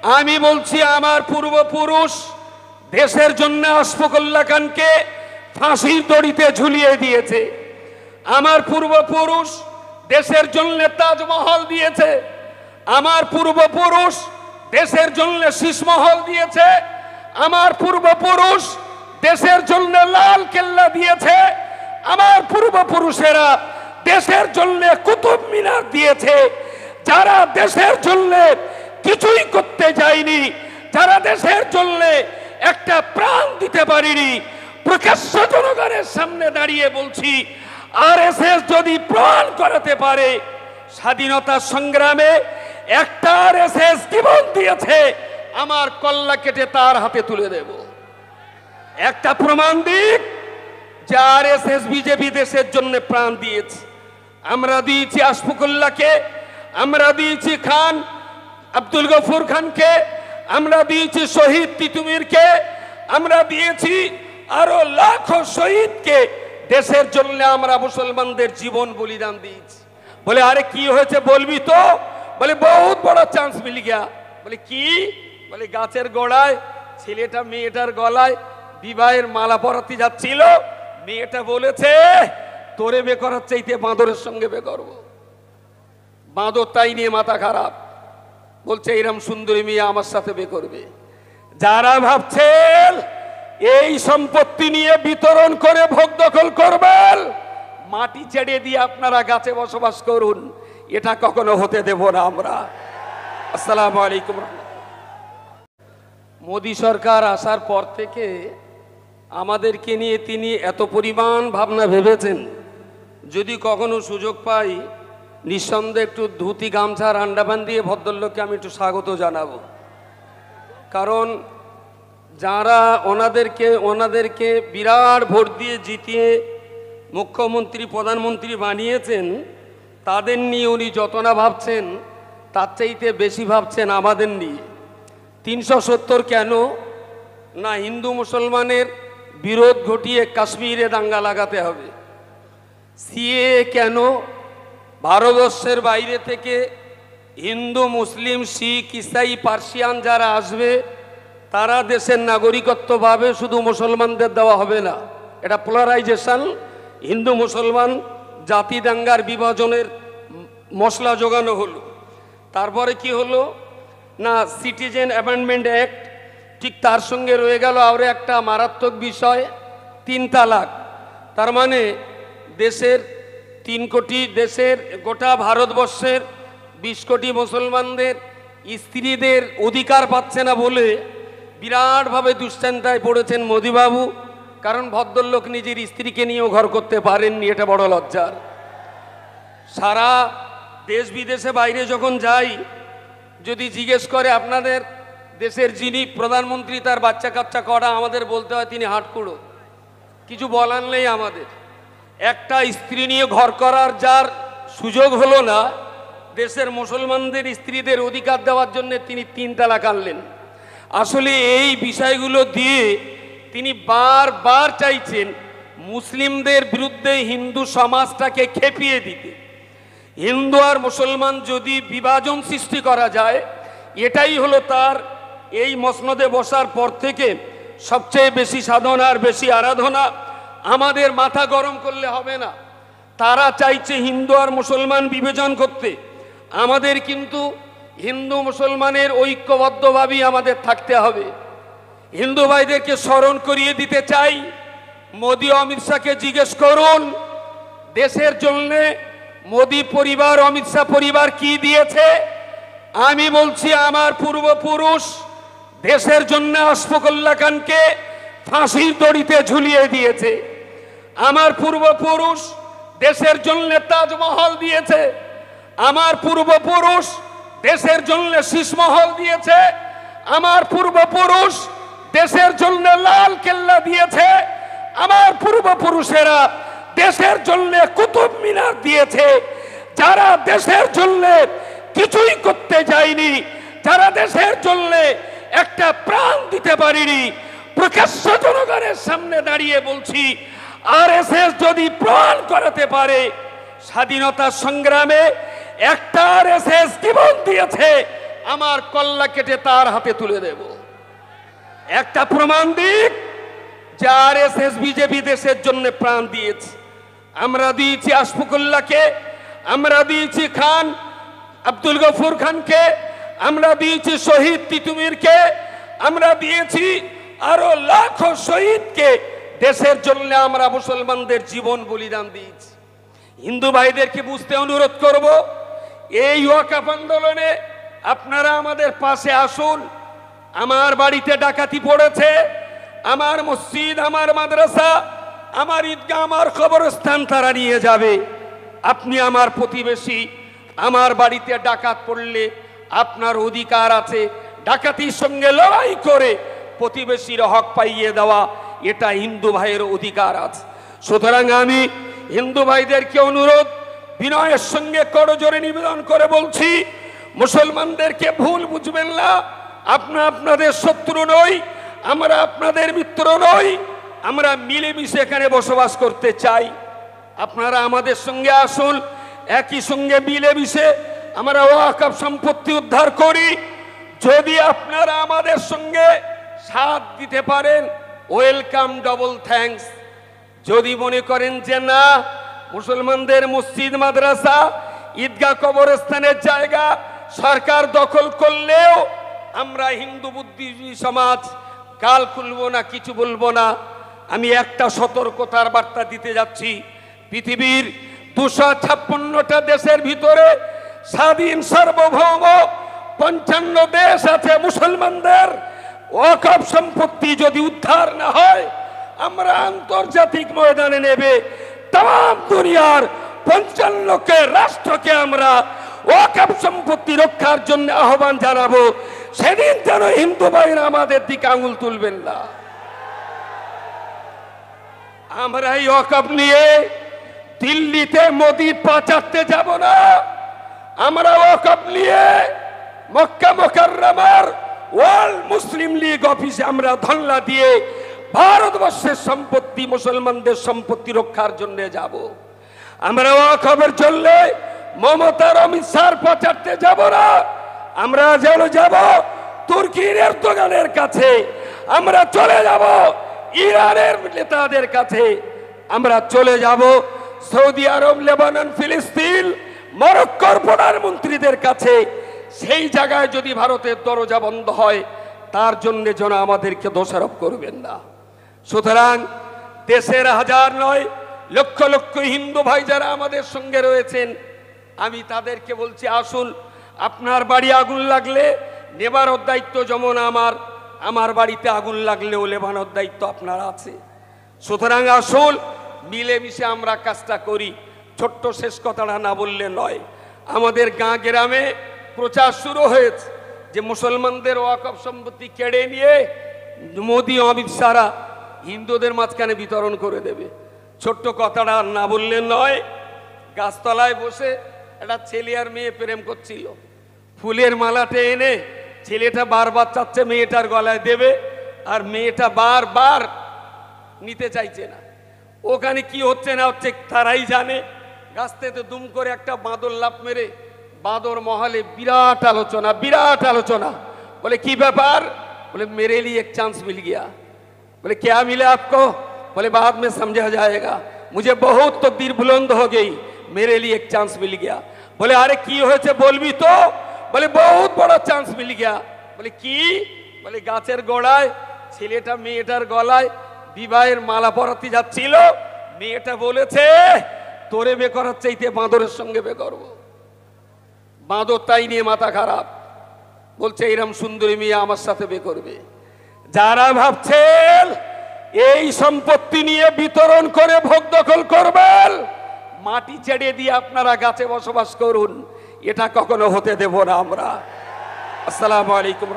আমি বলছি আমার পূর্বপুরুষ দেশের জন্য আশফাকুল্লাহ খানকে ফাঁসির দড়িতে ঝুলিয়ে দিয়েছে। আমার পূর্বপুরুষ দেশের জন্য তাজমহল দিয়েছে। আমার পূর্বপুরুষ দেশের জন্য শীষমহল দিয়েছে। আমার পূর্বপুরুষ দেশের জন্য লাল কেল্লা দিয়েছে। আমার পূর্বপুরুষেরা দেশের জন্য কুতুব মিনার দিয়েছে। যারা দেশের জন্য কিছুই করতে যায়নি, যারা দেশের জন্য একটা প্রাণ দিতে পারেনি, প্রকাশ্য জনগণের সামনে দাঁড়িয়ে বলছি, আরএসএস যদি প্রাণ করাতে পারে, স্বাধীনতা সংগ্রামে একটা আরএসএস জীবন দিয়েছে, আমার কল্লা কেটে তার হাতে তুলে দেব। একটা প্রমাণ দিক যে আরএসএস বিজেপি দেশের জন্য প্রাণ দিয়েছে। আমরা দিয়েছি আশফাকুল্লাহকে, আমরা দিয়েছি খান আব্দুল গফুর খানকে, আমরা দিয়েছি শহীদ তিতুমিরকে, আমরা দিয়েছি আরো লাখো শহীদকে। দেশের জন্য আমরা মুসলমানদের জীবন বলিদান দিয়েছি। বলে আরে কি হয়েছে বলবি তো? বলে বহুত বড় চান্স মিল গিয়া। বলে কি? বলে গাছের গোড়ায় ছেলেটা মেয়েটার গলায় বিবাহের মালা পরাতে যাচ্ছিল, মেয়েটা বলেছে তোরে বে করার চাইতে বাঁদরের সঙ্গে বে করবো। বাঁদর তাই নিয়ে মাথা খারাপ, বলছে এরম সুন্দরী মেয়ে আমার সাথে বে করবে। যারা ভাবছেন এই সম্পত্তি নিয়ে বিতরণ করে ভোগ দখল করবেন, মাটি ছেড়ে দিয়ে আপনারা গাছে বসবাস করুন, এটা কখনো হতে দেব না আমরা। আসসালামু আলাইকুম। মোদী সরকার আসার পর থেকে আমাদেরকে নিয়ে তিনি এত পরিমাণ ভাবনা ভেবেছেন, যদি কখনো সুযোগ পাই নিঃসন্দেহে একটু ধুতি গামছার আন্ডাবান দিয়ে ভদ্রলোককে আমি একটু স্বাগত জানাবো। কারণ যারা ওনাদেরকে বিরাট ভোট দিয়ে জিতিয়ে মুখ্যমন্ত্রী প্রধানমন্ত্রী বানিয়েছেন, তাদের নিয়ে উনি যত না ভাবছেন তার চাইতে বেশি ভাবছেন আমাদের নিয়ে। 370 কেন না হিন্দু মুসলমানের বিরোধ ঘটিয়ে কাশ্মীরে দাঙ্গা লাগাতে হবে। সিএ কেন ভারতবর্ষের বাইরে থেকে হিন্দু মুসলিম শিখ ইসাই পার্সিয়ান যারা আসবে তারা দেশের নাগরিকত্ব পাবে, শুধু মুসলমানদের দেওয়া হবে না। এটা পোলারাইজেশন, হিন্দু মুসলমান জাতি দাঙ্গার বিভাজনের মশলা জোগানো হলো। তারপরে কি হলো না সিটিজেন অ্যামেন্ডমেন্ট অ্যাক্ট, ঠিক তার সঙ্গে রয়ে গেল আরও একটা মারাত্মক বিষয় 3 তালাক। তার মানে দেশের 3 কোটি, দেশের গোটা ভারতবর্ষের 20 কোটি মুসলমানদের স্ত্রীদের অধিকার পাচ্ছে না বলে বিরাটভাবে দুশ্চিন্তায় পড়েছেন মোদিবাবু। কারণ ভদ্রলোক নিজের স্ত্রীকে নিয়েও ঘর করতে পারেননি, এটা বড় লজ্জার। সারা দেশ বিদেশে বাইরে যখন যাই, যদি জিজ্ঞেস করে আপনাদের দেশের যিনি প্রধানমন্ত্রী তার বাচ্চা কাচ্চা করা, আমাদের বলতে হয় তিনি হাটকুড়ো, কিছু বলার নেই আমাদের। একটা স্ত্রী নিয়ে ঘর করার যার সুযোগ হলো না, দেশের মুসলমানদের স্ত্রীদের অধিকার দেওয়ার জন্য তিনি 3 তালাক আনলেন। আসলে এই বিষয়গুলো দিয়ে তিনি বারবার চাইছেন মুসলিমদের বিরুদ্ধে হিন্দু সমাজটাকে খেপিয়ে দিতে। হিন্দু আর মুসলমান যদি বিভাজন সৃষ্টি করা যায়, এটাই হলো তার এই মসনদে বসার পর থেকে সবচেয়ে বেশি সাধনা আর বেশি আরাধনা। আমাদের মাথা গরম করলে হবে না। তারা চাইছে হিন্দু আর মুসলমান বিভাজন করতে, আমাদের কিন্তু হিন্দু মুসলমানের ঐক্যবদ্ধভাবেই আমাদের থাকতে হবে। হিন্দু ভাইদেরকে স্মরণ করিয়ে দিতে চাই, মোদি অমিত শাহকে জিজ্ঞেস করুন দেশের জন্য মোদি পরিবার অমিত শাহ পরিবার কি দিয়েছে। আমি বলছি আমার পূর্বপুরুষ দেশের জন্য আশফাকুল্লাহ খানকে ফাঁসির দড়িতে ঝুলিয়ে দিয়েছে। আমার পূর্বপুরুষ দেশের জন্য তাজমহল দিয়েছে। আমার পূর্বপুরুষ দেশের জন্য শীষমহল দিয়েছে। আমার পূর্বপুরুষ দেশের জন্য লাল কেল্লা দিয়েছে। আমার পূর্বপুরুষেরা দেশের জন্য কুতুব মিনার দিয়েছে। যারা দেশের জন্য কিছুই করতে যায়নি, যারা দেশের জন্য একটা প্রাণ দিতে পারেনি, প্রকাশ্য জনগণের সামনে দাঁড়িয়ে বলছি, আরএসএস যদি প্রাণ করাতে পারে, স্বাধীনতা সংগ্রামে একটা আরএসএস জীবন দিয়েছে, আমার কল্লা কেটে তার হাতে তুলে দেব। একটা প্রমাণ দিক যে আরএসএস বিজেপি দেশের জন্য প্রাণ দিয়েছে। আমরা দিয়েছি আশফাকুল্লাহকে, আমরা দিয়েছি খান আব্দুল গফুর খানকে, আমরা দিয়েছি শহীদ তিতুমিরকে, আমরা দিয়েছি আরো লাখো শহীদকে। দেশের জন্য আমরা মুসলমানদের জীবন বলিদান দিয়েছি। হিন্দু ভাইদেরকে বুঝতে অনুরোধ করব, এই ওয়াকফ আন্দোলনে আপনারা আমাদের পাশে আসুন। আমার বাড়িতে ডাকাতি পড়েছে, আমার মসজিদ, আমার মাদ্রাসা, আমার ঈদগাহ, আমার কবরস্থান তারা নিয়ে যাবে। আপনি আমার প্রতিবেশী, আমার বাড়িতে ডাকাত পড়লে আপনার অধিকার আছে ডাকাতির সঙ্গে লড়াই করে প্রতিবেশীর হক পাইয়ে দেওয়া, এটা হিন্দু ভাইয়ের অধিকার আছে। সুতরাং আমি হিন্দু ভাইদেরকে অনুরোধ, বিনয়ের সঙ্গে করজোরে নিবেদন করে বলছি, মুসলমানদেরকে ভুল বুঝবেন না। আপনাদের শত্রু নই, আমরা আপনাদের মিত্র নই, আমরা মিলেমিশে এখানে বসবাস করতে চাই। আপনারা আমাদের সঙ্গে আসুন, একই সঙ্গে মিলেমিশে আমরা ওয়াকফ সম্পত্তি উদ্ধার করি। যদি আপনারা আমাদের সঙ্গে সাথ দিতে পারেন, ওয়েলকাম, ডবল থ্যাঙ্কস। যদি মনে করেন যে না, মুসলমানদের মসজিদ, মাদ্রাসা, ঈদগাহ, কবরস্থানের জায়গা সরকার দখল করলেও আমরা হিন্দু বুদ্ধিজীবী সমাজ গাল খুলবো না, কিছু বলবো না। আমি একটা সতর্কতার বার্তা দিতে যাচ্ছি, পৃথিবীর 256টা দেশের ভিতরে স্বাধীন সার্বভৌম 55 দেশ আছে। মুসলমানদের ওয়াকফ সম্পত্তি যদি উদ্ধার না হয়, আমরা আন্তর্জাতিক ময়দানে নেবে তাম দুনিয়ার 55কে রাষ্ট্রকে আমরা ওয়াকফ সম্পত্তি রক্ষার জন্য আহ্বান জানাবো। সেদিন যেন হিন্দু ভাইরা আমাদের দিকে আঙুল তুলবেন না। আমরা এই ওয়াকফ নিয়ে দিল্লিতে মোদির পা চাটতে যাব না। আমরা ওয়াকফ নিয়ে মক্কা মুকাররমার ওয়ার্ল্ড মুসলিম লীগ অফিসে আমরা ধন্না দিয়ে ভারতবর্ষের সম্পত্তি, মুসলমানদের সম্পত্তি রক্ষার জন্য যাব। আমরা ওয়াকফের জন্য মমতার অমিত শাহর পা চাটতে যাব না। আমরা যেন যাব তুর্কির এরদোগানের কাছে, আমরা চলে যাব ইরানের নেতাদের কাছে, আমরা চলে যাব সৌদি আরব, লেবানন, ফিলিস্তিন, মরক্কোর প্রধানমন্ত্রীদের কাছে। সেই জায়গায় যদি ভারতের দরজা বন্ধ হয়, তার জন্য যেন আমাদেরকে দোষারোপ করবেন না। সুতরাং দেশের হাজার নয় লক্ষ লক্ষ হিন্দু ভাই যারা আমাদের সঙ্গে রয়েছেন, আমি তাদেরকে বলছি, আসুন। আপনার বাড়ি আগুন লাগলে নেবানোর দায়িত্ব যেমন আমার বাড়িতে আগুন লাগলেও লেবানোর দায়িত্ব আপনার আছে। সুতরাং আসুন, মিলেমিশে আমরা কাজটা করি। ছোট্ট শেষ কথাটা না বললে নয়। আমাদের গাঁ গ্রামে প্রচার শুরু হয়েছে যে মুসলমানদের ওয়াকফ সম্পত্তি কেড়ে নিয়ে মোদি, অমিত শাহরা হিন্দুদের মাঝখানে বিতরণ করে দেবে। ছোট্ট কথাটা না বললে নয়। গাছতলায় বসে একটা ছেলে আর মেয়ে প্রেম করছিল, ফুলের মালাটা এনে ছেলেটা বারবার চাচ্ছে মেয়েটার গলায় দেবে, আর মেয়েটা বারবার নিতে চাইছে না। ওখানে কি হচ্ছে না হচ্ছে তারাই জানে। গাছ থেকে দুম করে একটা বাঁদর লাফ মেরে বাঁদর মহলে বিরাট আলোচনা। बोले की व्यापार? बोले मेरे लिए एक चांस मिल गया। बोले क्या मिला आपको? बोले बाद में समझा जाएगा, मुझे बहुत तो दिल बुलंद हो गई, मेरे लिए एक चांस मिल गया। बोले अरे की হয়েছে বলবি তো? बोले बहुत बड़ा चांस मिल गया। बोले কি? बोले গাছের গোড়ায় ছেলেটা মেয়েটার গলায় বিবাহের মালা পরাতে যাচ্ছিল, মেয়েটা বলেছে তোরে বে করার চাইতে বাঁদরের সঙ্গে বে করবো। বাঁদর তাই নিয়ে মাথা খারাপ, বলছে এরম সুন্দরী মেয়ে আমার সাথে বে করবে। যারা ভাবছেন এই সম্পত্তি নিয়ে বিতরণ করে ভোগ দখল করবেন, মাটি ছেড়ে দিয়ে আপনারা গাছে বসবাস করুন, এটা কখনো হতে দেব না আমরা। আসসালামু আলাইকুম।